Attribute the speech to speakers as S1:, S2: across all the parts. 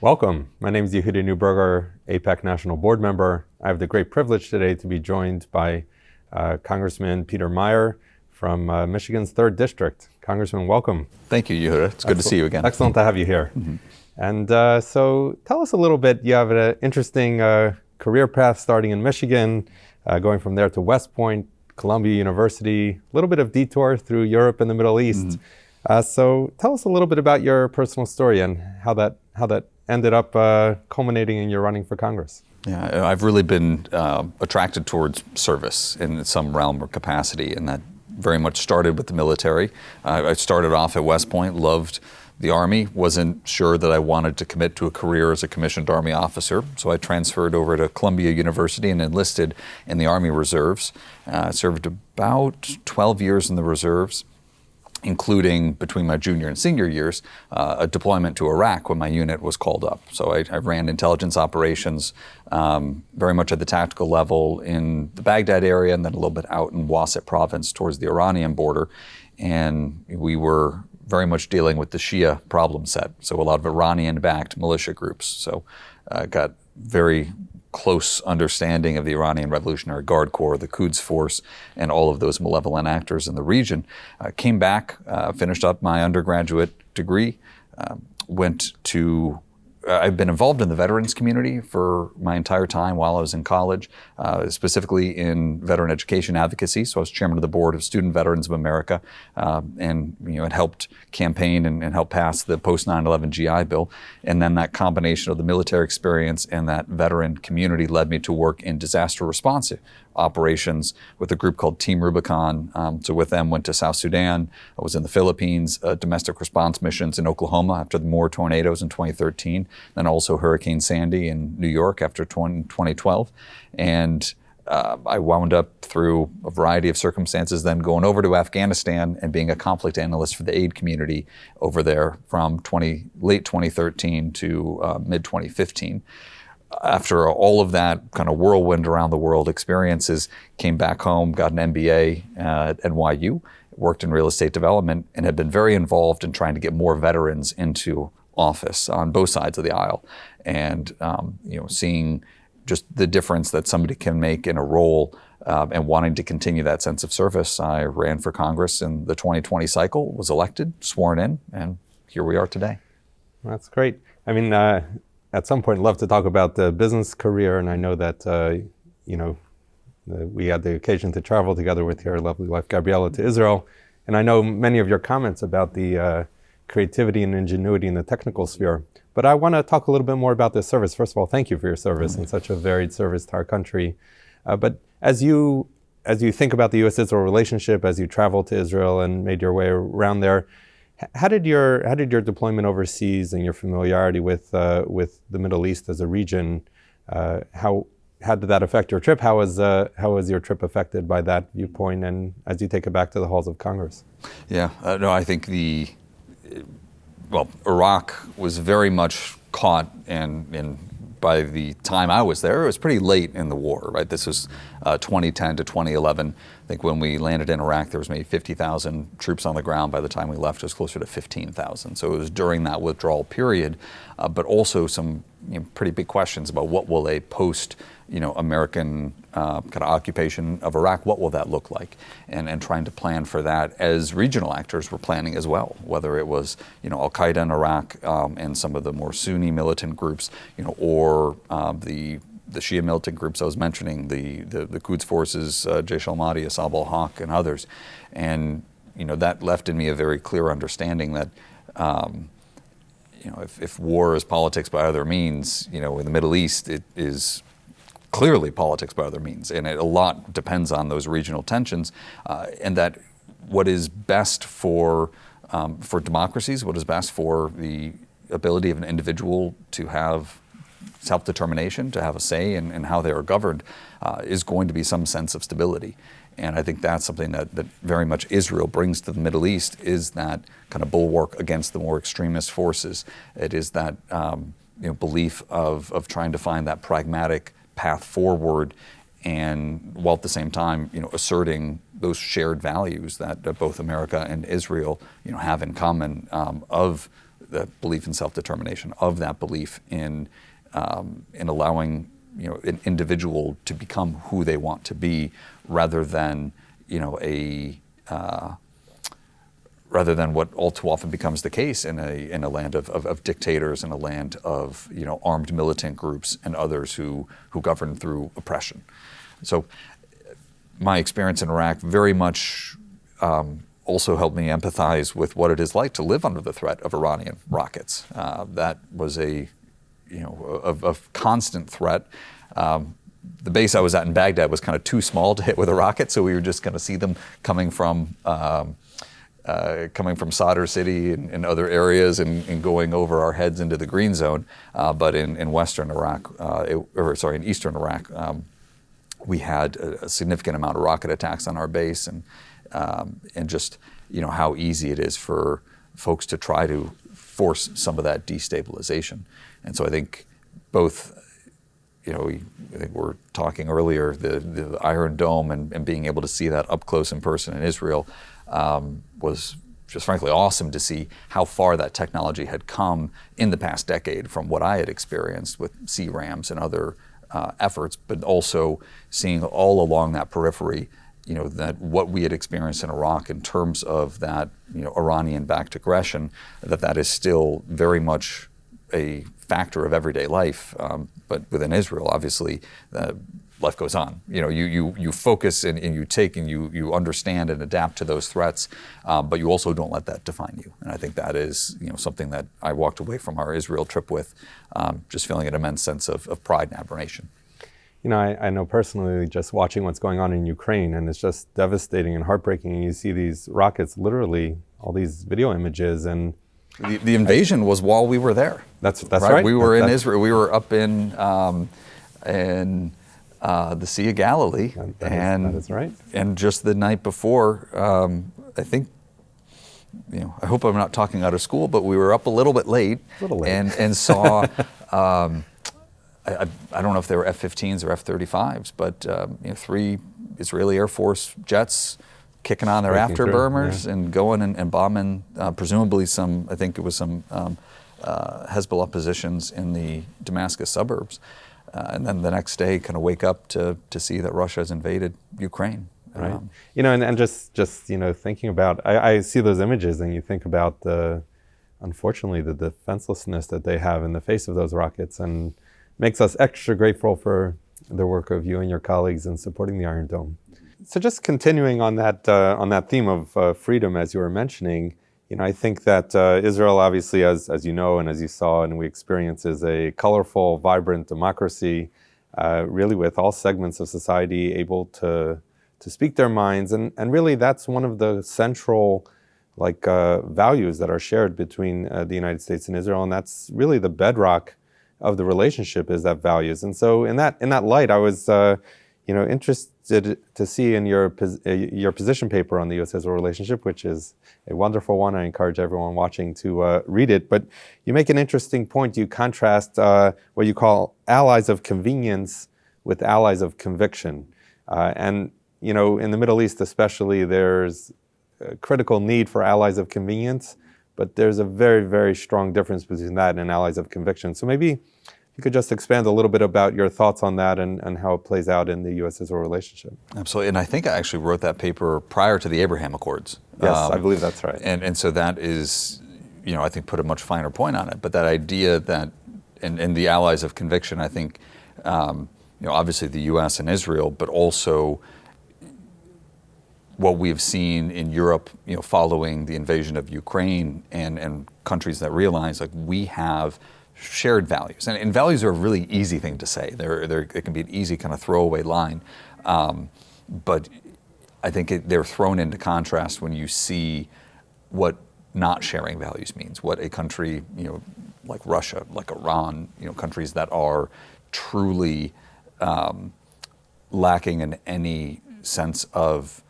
S1: Welcome. My name is Yehuda Newberger, AIPAC National Board Member. I have the great privilege today to be joined by Congressman Peter Meijer from Michigan's 3rd District. Congressman, welcome.
S2: Thank you, Yehuda. It's good to see you again.
S1: Excellent to have you here. And so tell us a little bit. You have an interesting career path starting in Michigan, going from there to West Point, Columbia University, a little bit of detour through Europe and the Middle East. So tell us a little bit about your personal story and how that ended up culminating in your running for Congress.
S2: Yeah, I've really been attracted towards service in some realm or capacity, and that very much started with the military. I started off at West Point, loved the Army, wasn't sure that I wanted to commit to a career as a commissioned Army officer, so I transferred over to Columbia University and enlisted in the Army Reserves. Served about 12 years in the Reserves, including between my junior and senior years, a deployment to Iraq when my unit was called up. So I ran intelligence operations very much at the tactical level in the Baghdad area and then a little bit out in Wasat province towards the Iranian border. And we were very much dealing with the Shia problem set. So a lot of Iranian-backed militia groups. So got very close understanding of the Iranian Revolutionary Guard Corps, the Quds Force, and all of those malevolent actors in the region. Came back, finished up my undergraduate degree, I've been involved in the veterans community for my entire time while I was in college, specifically in veteran education advocacy. So I was chairman of the board of Student Veterans of America, and had helped campaign and help pass the post 9/11 GI Bill. And then that combination of the military experience and that veteran community led me to work in disaster response operations with a group called Team Rubicon. So with them, went to South Sudan. I was in the Philippines, domestic response missions in Oklahoma after the Moore tornadoes in 2013, then also Hurricane Sandy in New York after 2012. And I wound up through a variety of circumstances then going over to Afghanistan and being a conflict analyst for the aid community over there from late 2013 to mid-2015. After all of that kind of whirlwind around the world experiences, came back home, got an MBA at NYU, worked in real estate development, and had been very involved in trying to get more veterans into office on both sides of the aisle. And seeing just the difference that somebody can make in a role and wanting to continue that sense of service, I ran for Congress in the 2020 cycle, was elected, sworn in, and here we are today.
S1: That's great. I mean, at some point, I'd love to talk about the business career, and I know that we had the occasion to travel together with your lovely wife Gabriella to Israel, and I know many of your comments about the creativity and ingenuity in the technical sphere. But I want to talk a little bit more about this service. First of all, thank you for your service and such a varied service to our country. But as you think about the U.S.-Israel relationship, as you traveled to Israel and made your way around there, how did your deployment overseas and your familiarity with the Middle East as a region, how did that affect your trip? How was your trip affected by that viewpoint, and as you take it back to the halls of Congress?
S2: Yeah, no, I think Iraq was very much caught, and by the time I was there, it was pretty late in the war, right? This was 2010 to 2011. I think when we landed in Iraq, there was maybe 50,000 troops on the ground. By the time we left, it was closer to 15,000. So it was during that withdrawal period, but also some pretty big questions about what will a post-American kind of occupation of Iraq, what will that look like? And trying to plan for that as regional actors were planning as well, whether it was Al-Qaeda in Iraq and some of the more Sunni militant groups, or the Shia militant groups I was mentioning, the Quds forces, Jaish al-Mahdi, Asab al-Haq, and others. And that left in me a very clear understanding that if war is politics by other means, in the Middle East, it is clearly politics by other means, and a lot depends on those regional tensions, and that what is best for democracies, what is best for the ability of an individual to have self-determination, to have a say in how they are governed, is going to be some sense of stability. And I think that's something that very much Israel brings to the Middle East, is that kind of bulwark against the more extremist forces. It is that belief of trying to find that pragmatic path forward, and while at the same time asserting those shared values that both America and Israel have in common, of that belief in self-determination, of that belief in allowing an individual to become who they want to be, rather than rather than what all too often becomes the case in a land of dictators, in a land of armed militant groups and others who govern through oppression. So my experience in Iraq very much also helped me empathize with what it is like to live under the threat of Iranian rockets. That was a constant threat. The base I was at in Baghdad was kind of too small to hit with a rocket, so we were just going to see them coming from Sadr City and other areas and going over our heads into the green zone. But in Western Iraq, in Eastern Iraq, we had a significant amount of rocket attacks on our base, and just how easy it is for folks to try to force some of that destabilization. And so I think both, I think we were talking earlier, the Iron Dome and being able to see that up close in person in Israel was just frankly awesome to see how far that technology had come in the past decade from what I had experienced with CRAMs and other efforts, but also seeing all along that periphery, that what we had experienced in Iraq in terms of that, Iranian-backed aggression, that is still very much a factor of everyday life. But within Israel, obviously, life goes on. You focus and you take and you understand and adapt to those threats, but you also don't let that define you. And I think that is something that I walked away from our Israel trip with, just feeling an immense sense of pride and admiration.
S1: I know personally, just watching what's going on in Ukraine, and it's just devastating and heartbreaking. And you see these rockets, literally all these video images, and
S2: the invasion was while we were there.
S1: That's right.
S2: We were in Israel. We were up in the Sea of Galilee,
S1: that is right.
S2: And just the night before, I think, I hope I'm not talking out of school, but we were up a little bit late, and saw. I don't know if they were F-15s or F-35s, but 3 Israeli Air Force jets kicking on their afterburners and going and bombing, presumably I think it was some Hezbollah positions in the Damascus suburbs. And then the next day kind of wake up to see that Russia has invaded Ukraine.
S1: Right. And just thinking about, I see those images and you think about unfortunately, the defenselessness that they have in the face of those rockets, and makes us extra grateful for the work of you and your colleagues in supporting the Iron Dome. So just continuing on that theme of freedom, as you were mentioning, I think that Israel, obviously, as you know and as you saw and we experience, is a colorful, vibrant democracy, really with all segments of society able to speak their minds. And really that's one of the central values that are shared between the United States and Israel. And that's really the bedrock of the relationship, is that values. And so in that light, I was interested to see in your position paper on the U.S.-Israel relationship, which is a wonderful one. I encourage everyone watching to read it. But you make an interesting point. You contrast what you call allies of convenience with allies of conviction. And in the Middle East especially, there's a critical need for allies of convenience, but there's a very, very strong difference between that and allies of conviction. So maybe you could just expand a little bit about your thoughts on that and how it plays out in the U.S.-Israel relationship.
S2: Absolutely, and I think I actually wrote that paper prior to the Abraham Accords.
S1: Yes, I believe that's right.
S2: And so that is, I think put a much finer point on it. But that idea that, and the allies of conviction, I think, obviously the U.S. and Israel, but also what we've seen in Europe, following the invasion of Ukraine, and countries that realize we have shared values, and values are a really easy thing to say. It can be an easy kind of throwaway line, but I think they're thrown into contrast when you see what not sharing values means. What a country, like Russia, like Iran, countries that are truly lacking in any sense of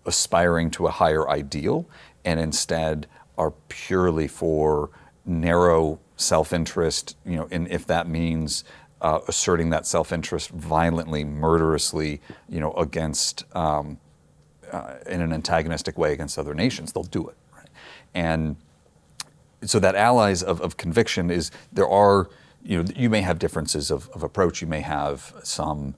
S2: aspiring to a higher ideal, and instead are purely for narrow self-interest, and if that means asserting that self-interest violently, murderously, against, in an antagonistic way against other nations, they'll do it. Right? And so that allies of conviction is there are, you may have differences of approach. You may have some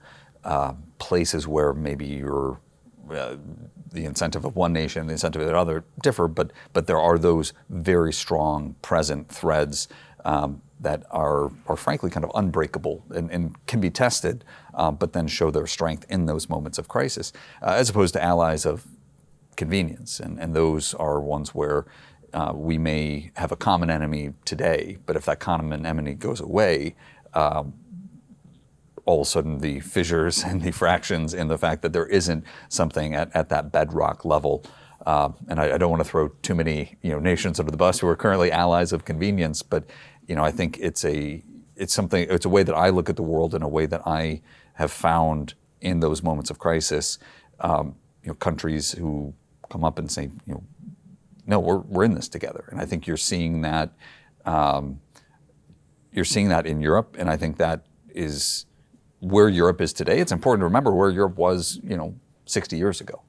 S2: places where maybe you're the incentive of one nation, the incentive of the other differ, but there are those very strong present threads that are frankly kind of unbreakable and can be tested, but then show their strength in those moments of crisis, as opposed to allies of convenience. And those are ones where we may have a common enemy today, but if that common enemy goes away, all of a sudden the fissures and the fractions and the fact that there isn't something at that bedrock level. And I don't want to throw too many nations under the bus who are currently allies of convenience, but I think it's a way that I look at the world, in a way that I have found in those moments of crisis, countries who come up and say, no, we're in this together. And I think you're seeing that in Europe, and I think that is where Europe is today. It's important to remember where Europe was, 60 years ago,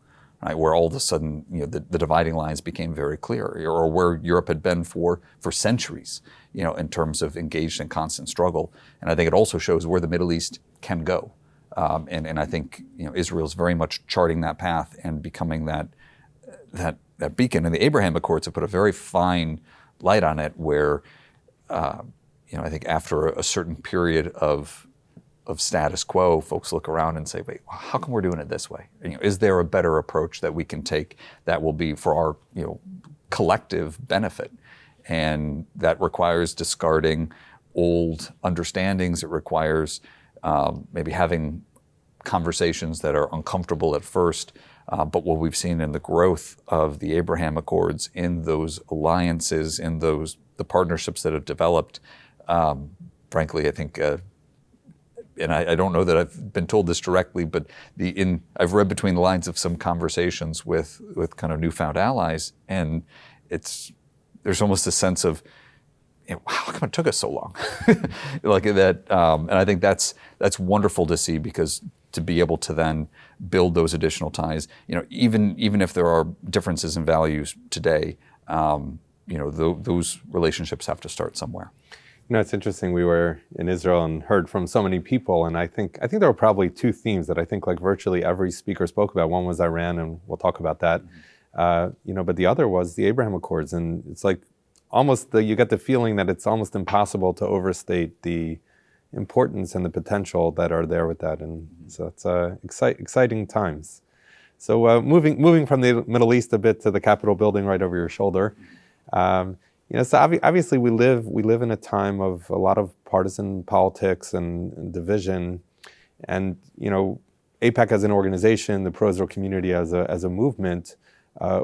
S2: right? Where all of a sudden, the dividing lines became very clear, or where Europe had been for centuries, in terms of engaged in constant struggle. And I think it also shows where the Middle East can go. And I think, Israel is very much charting that path and becoming that beacon. And the Abraham Accords have put a very fine light on it, where, I think after a certain period of status quo, folks look around and say, wait, how come we're doing it this way? Is there a better approach that we can take that will be for our collective benefit? And that requires discarding old understandings. It requires maybe having conversations that are uncomfortable at first. But what we've seen in the growth of the Abraham Accords, in those alliances, in the partnerships that have developed, frankly, I think, and I don't know that I've been told this directly, but I've read between the lines of some conversations with kind of newfound allies, and there's almost a sense of, how come it took us so long? Like that, and I think that's wonderful to see, because to be able to then build those additional ties, even if there are differences in values today, those relationships have to start somewhere.
S1: It's interesting. We were in Israel and heard from so many people, and I think there were probably two themes that I think like virtually every speaker spoke about. One was Iran, and we'll talk about that. But the other was the Abraham Accords, and it's like almost you get the feeling that it's almost impossible to overstate the importance and the potential that are there with that, and so it's exciting times. So moving from the Middle East a bit to the Capitol building right over your shoulder. So obviously we live in a time of a lot of partisan politics and division, and AIPAC as an organization, the pro-Israel community as a movement,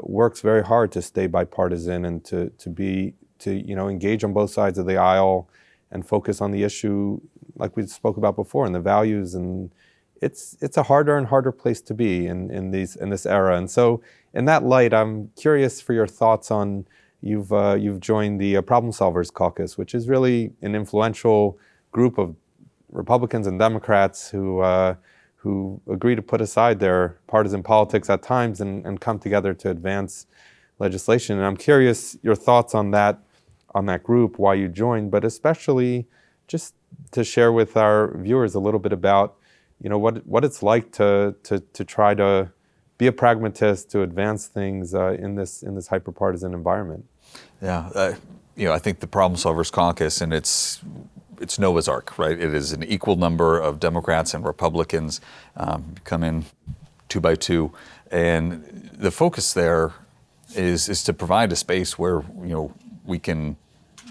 S1: works very hard to stay bipartisan and to engage on both sides of the aisle and focus on the issue like we spoke about before, and the values. And it's a harder and harder place to be in this era. And so in that light, I'm curious for your thoughts on. You've joined the Problem Solvers Caucus, which is really an influential group of Republicans and Democrats who agree to put aside their partisan politics at times and come together to advance legislation. And I'm curious your thoughts on that group, why you joined, but especially just to share with our viewers a little bit about what it's like to try to be a pragmatist, to advance things in this hyper-partisan environment.
S2: Yeah, I think the Problem Solvers Caucus, and it's Noah's Ark, right? It is an equal number of Democrats and Republicans come in 2 by 2, and the focus there is to provide a space where we can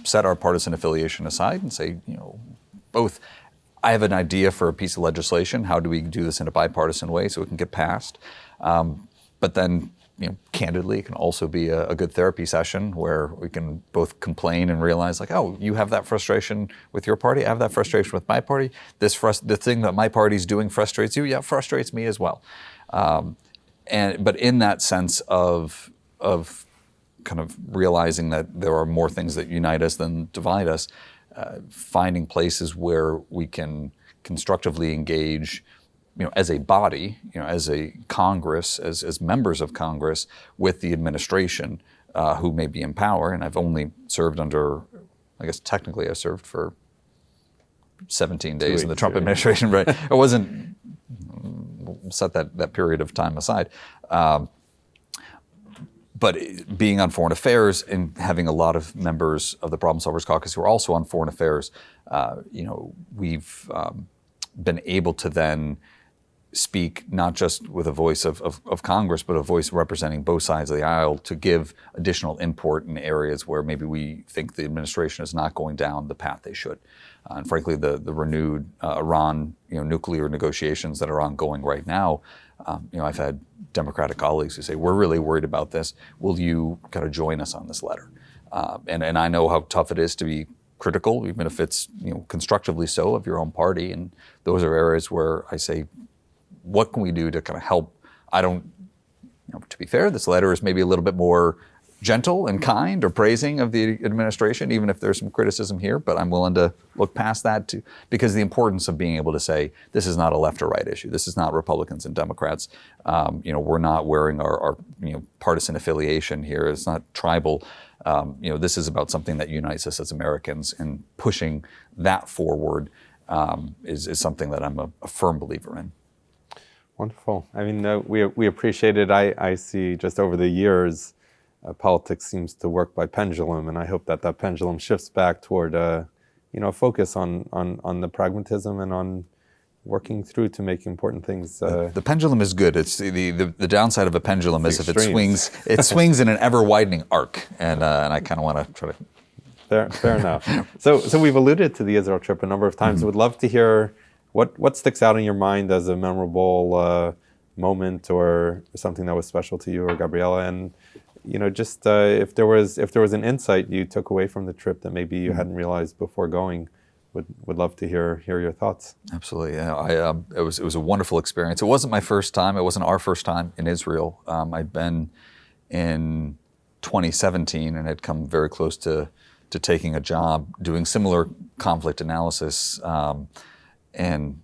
S2: set our partisan affiliation aside and say, both, I have an idea for a piece of legislation. How do we do this in a bipartisan way so it can get passed? But then, candidly, it can also be a good therapy session where we can both complain and realize, like, oh, you have that frustration with your party, I have that frustration with my party. The thing that my party's doing frustrates you, yeah, it frustrates me as well. But in that sense of kind of realizing that there are more things that unite us than divide us, finding places where we can constructively engage, as a body, as a Congress, as members of Congress with the administration, who may be in power. And I've only served under, I guess technically I served for 17 days in the Trump administration, but it wasn't, set that period of time aside. But being on foreign affairs and having a lot of members of the Problem Solvers Caucus who are also on foreign affairs, we've been able to then speak not just with a voice of Congress, but a voice representing both sides of the aisle to give additional import in areas where maybe we think the administration is not going down the path they should. And frankly, the renewed Iran nuclear negotiations that are ongoing right now, I've had Democratic colleagues who say, we're really worried about this. Will you kind of join us on this letter? And I know how tough it is to be critical, even if it's constructively so, of your own party. And those are areas where I say, what can we do to kind of help? I don't, to be fair, this letter is maybe a little bit more gentle and kind or praising of the administration, even if there's some criticism here, but I'm willing to look past that too, because the importance of being able to say, this is not a left or right issue. This is not Republicans and Democrats. We're not wearing our partisan affiliation here. It's not tribal. This is about something that unites us as Americans, and pushing that forward is something that I'm a firm believer in.
S1: Wonderful. I mean, we appreciate it. I see just over the years, politics seems to work by pendulum, and I hope that pendulum shifts back toward focus on the pragmatism and on working through to make important things.
S2: The pendulum is good. It's the downside of a pendulum is if it swings in an ever widening arc, and I kind of want to try to.
S1: Fair enough. So we've alluded to the Israel trip a number of times. Would love to hear what sticks out in your mind as a memorable moment or something that was special to you or Gabriela, and just if there was an insight you took away from the trip that maybe you hadn't realized before going, would love to hear your thoughts.
S2: Absolutely. Yeah, it was a wonderful experience. It wasn't my first time. It wasn't our first time in Israel. I'd been in 2017 and had come very close to taking a job doing similar conflict analysis. And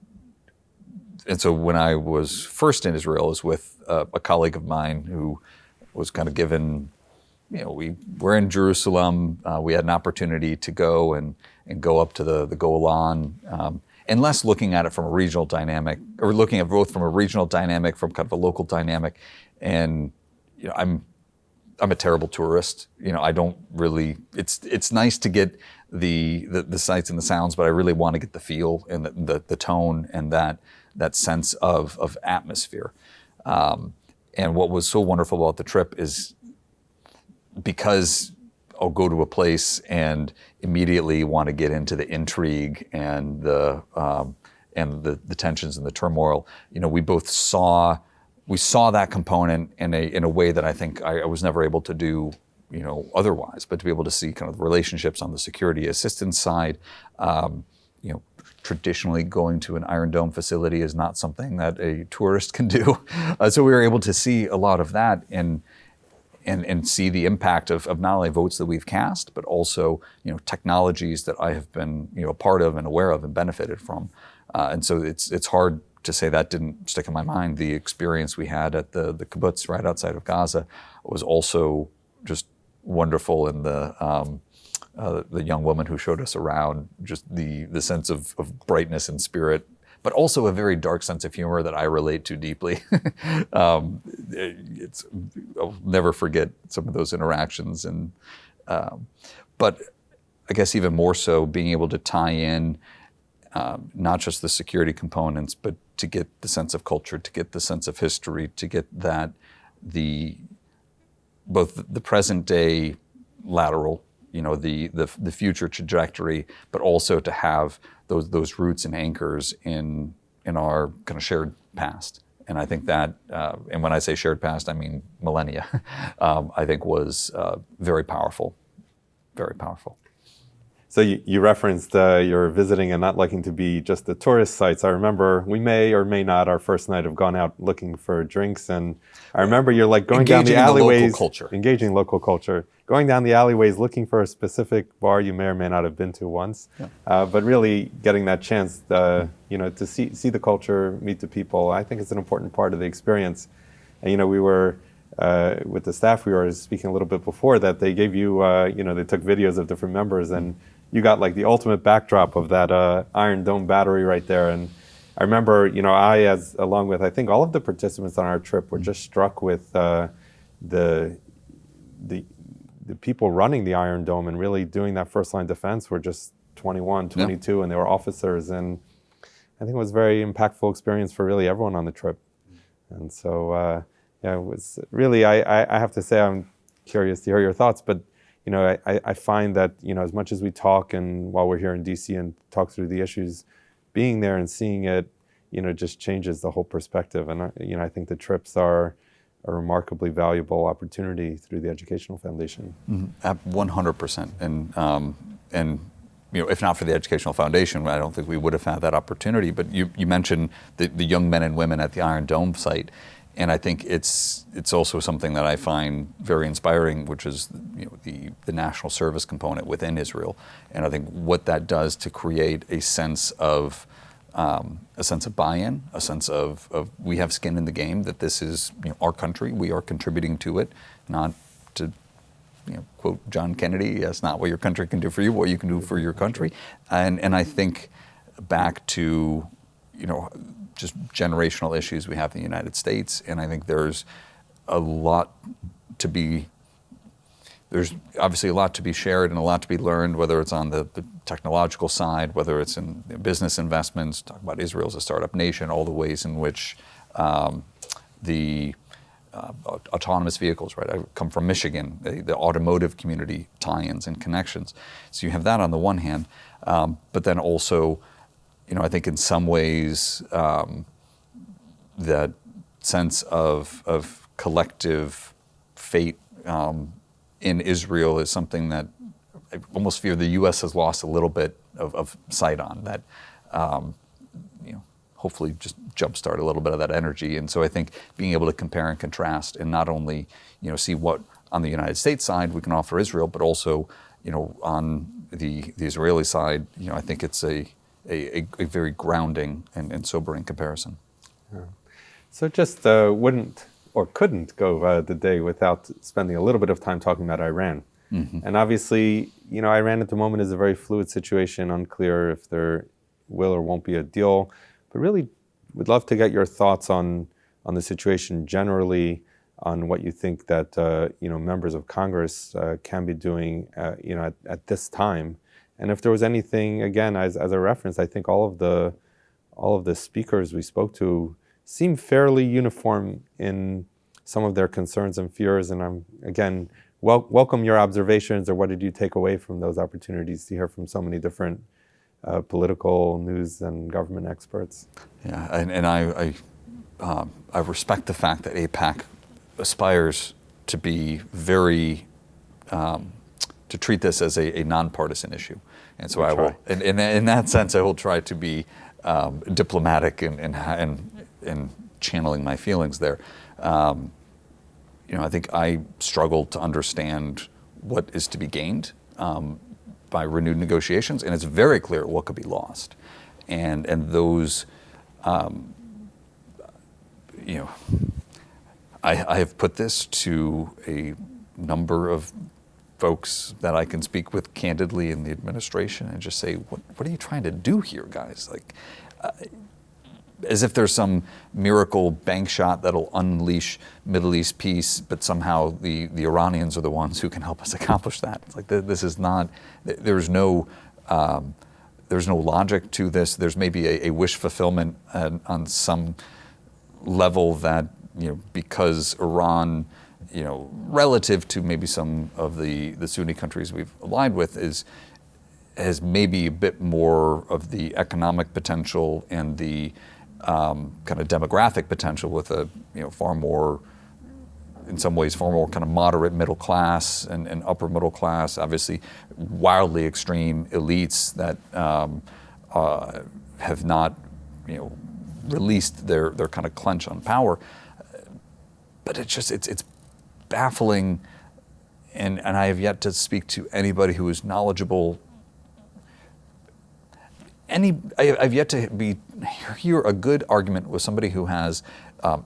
S2: so when I was first in Israel, I was with a colleague of mine who was kind of given, we were in Jerusalem. We had an opportunity to go and go up to the Golan, and less looking at it from a regional dynamic, or looking at both from a regional dynamic, from kind of a local dynamic. And I'm a terrible tourist. I don't really. It's nice to get the sights and the sounds, but I really want to get the feel and the tone and that sense of atmosphere. And what was so wonderful about the trip is because I'll go to a place and immediately want to get into the intrigue and the tensions and the turmoil. We both saw that component in a way that I think I was never able to do otherwise, but to be able to see kind of the relationships on the security assistance side. Traditionally, going to an Iron Dome facility is not something that a tourist can do. So we were able to see a lot of that and see the impact of not only votes that we've cast, but also technologies that I have been a part of and aware of and benefited from. And so it's hard to say that didn't stick in my mind. The experience we had at the kibbutz right outside of Gaza was also just wonderful, and the young woman who showed us around, just the sense of brightness and spirit, but also a very dark sense of humor that I relate to deeply. I'll never forget some of those interactions, and but I guess even more so being able to tie in not just the security components, but to get the sense of culture, to get the sense of history, to get that both the present day lateral, the future trajectory, but also to have those roots and anchors in our kind of shared past. And I think that, and when I say shared past, I mean millennia, I think was very powerful, very powerful.
S1: So you referenced you're visiting and not liking to be just the tourist sites. I remember we may or may not, our first night, have gone out looking for drinks, and I remember you're like going down the alleyways, engaging local culture, going down the alleyways looking for a specific bar you may or may not have been to once, but really getting that chance, to see the culture, meet the people. I think it's an important part of the experience. And we were with the staff we were speaking a little bit before that they gave you, they took videos of different members, and you got like the ultimate backdrop of that Iron Dome battery right there. And I remember, along with I think all of the participants on our trip were just struck with the people running the Iron Dome and really doing that first line defense were just 21, 22, and they were officers. And I think it was a very impactful experience for really everyone on the trip. And so, it was really, I have to say, I'm curious to hear your thoughts, but, I find that, as much as we talk and while we're here in DC and talk through the issues, being there and seeing it, just changes the whole perspective. And, I think the trips are a remarkably valuable opportunity through the Educational Foundation.
S2: 100%. And if not for the Educational Foundation, I don't think we would have had that opportunity. But you mentioned the young men and women at the Iron Dome site, and I think it's also something that I find very inspiring, which is the national service component within Israel, and I think what that does to create a sense of buy-in, a sense of we have skin in the game, that this is our country, we are contributing to it, not to quote John Kennedy, that's not what your country can do for you, what you can do for your country. And I think back to just generational issues we have in the United States, and I think there's obviously a lot to be shared and a lot to be learned, whether it's on the technological side, whether it's in business investments, talk about Israel as a startup nation, all the ways in which the autonomous vehicles, right? I come from Michigan, the automotive community tie-ins and connections. So you have that on the one hand, but then also, I think in some ways that sense of collective fate in Israel is something that I almost fear the U.S. has lost a little bit of sight on, that hopefully just jumpstart a little bit of that energy. And so I think being able to compare and contrast and not only see what on the United States side we can offer Israel, but also on the Israeli side, I think it's a very grounding and sobering comparison.
S1: Yeah. So just wouldn't or couldn't go the day without spending a little bit of time talking about Iran. Mm-hmm. And obviously, Iran at the moment is a very fluid situation, unclear if there will or won't be a deal. But really, would love to get your thoughts on the situation generally, on what you think that members of Congress can be doing, at this time, and if there was anything, again, as a reference, I think all of the speakers we spoke to seem fairly uniform in some of their concerns and fears. And I'm again welcome your observations, or what did you take away from those opportunities to hear from so many different political, news, and government experts?
S2: Yeah, and I respect the fact that AIPAC aspires to be very to treat this as a nonpartisan issue, and so I will. In that sense, I will try to be diplomatic and channeling my feelings there. I think I struggle to understand what is to be gained by renewed negotiations, and it's very clear what could be lost, and those. I have put this to a number of folks that I can speak with candidly in the administration and just say, what are you trying to do here, guys? As if there's some miracle bank shot that'll unleash Middle East peace, but somehow the Iranians are the ones who can help us accomplish that. It's like this is not. There's no logic to this. There's maybe a wish fulfillment on some level that because Iran, relative to maybe some of the Sunni countries we've aligned with, has maybe a bit more of the economic potential and the kind of demographic potential with a far more, in some ways, far more kind of moderate middle class and upper middle class, obviously wildly extreme elites that have not released their kind of clench on power. But it's baffling, and I have yet to speak to anybody who is knowledgeable. I've yet to hear a good argument with somebody who has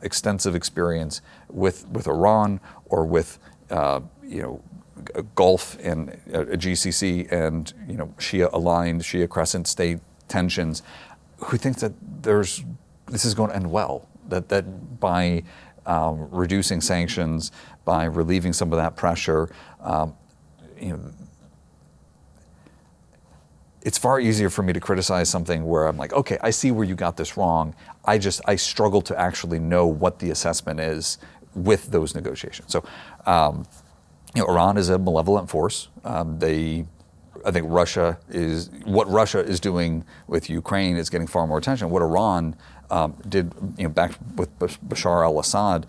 S2: extensive experience with Iran or with Gulf and GCC and Shia aligned, Shia Crescent state tensions, who thinks that this is going to end well. That by reducing sanctions, by relieving some of that pressure, it's far easier for me to criticize something where I'm like, okay, I see where you got this wrong. I struggle to actually know what the assessment is with those negotiations. So, Iran is a malevolent force. I think Russia is doing with Ukraine is getting far more attention. What Iran did, back with Bashar al-Assad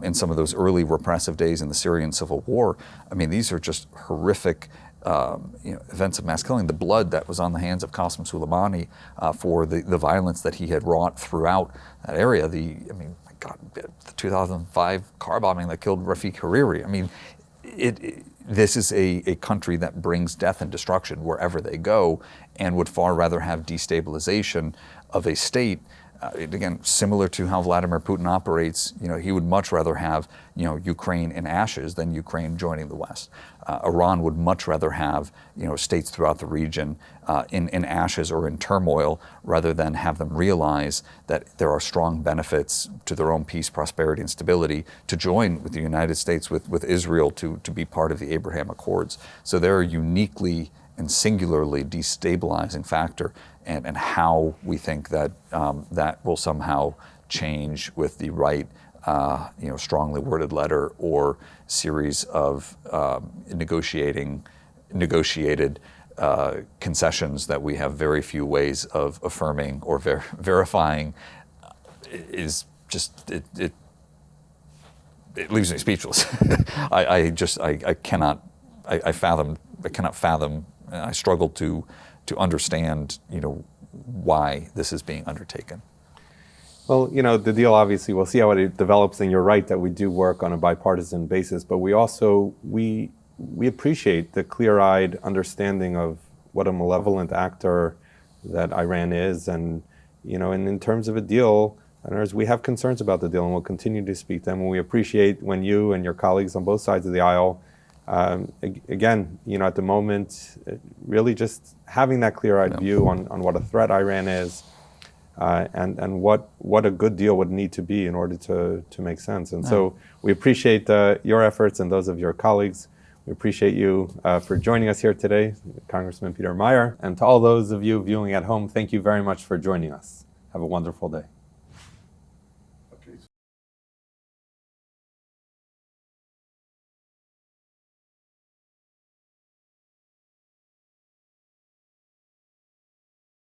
S2: in some of those early repressive days in the Syrian civil war. I mean, these are just horrific events of mass killing. The blood that was on the hands of Qasem Soleimani for the violence that he had wrought throughout that area. The 2005 car bombing that killed Rafiq Hariri. I mean, this is a country that brings death and destruction wherever they go, and would far rather have destabilization of a state. Again, similar to how Vladimir Putin operates, he would much rather have Ukraine in ashes than Ukraine joining the West. Iran would much rather have states throughout the region in ashes or in turmoil, rather than have them realize that there are strong benefits to their own peace, prosperity, and stability to join with the United States, with Israel, to be part of the Abraham Accords. So they're a uniquely and singularly destabilizing factor, and how we think that that will somehow change with the right, strongly worded letter or series of negotiated concessions that we have very few ways of affirming or verifying, is just it leaves me speechless. I cannot fathom. I struggle to understand, why this is being undertaken.
S1: Well, the deal, obviously, we'll see how it develops, and you're right that we do work on a bipartisan basis, but we also, we appreciate the clear-eyed understanding of what a malevolent actor that Iran is, and, and in terms of a deal, we have concerns about the deal, and we'll continue to speak to them, and we appreciate when you and your colleagues on both sides of the aisle, again, at the moment, really just having that clear-eyed view on what a threat Iran is, and what a good deal would need to be in order to make sense. And so we appreciate your efforts and those of your colleagues. We appreciate you for joining us here today, Congressman Peter Meijer. And to all those of you viewing at home, thank you very much for joining us. Have a wonderful day.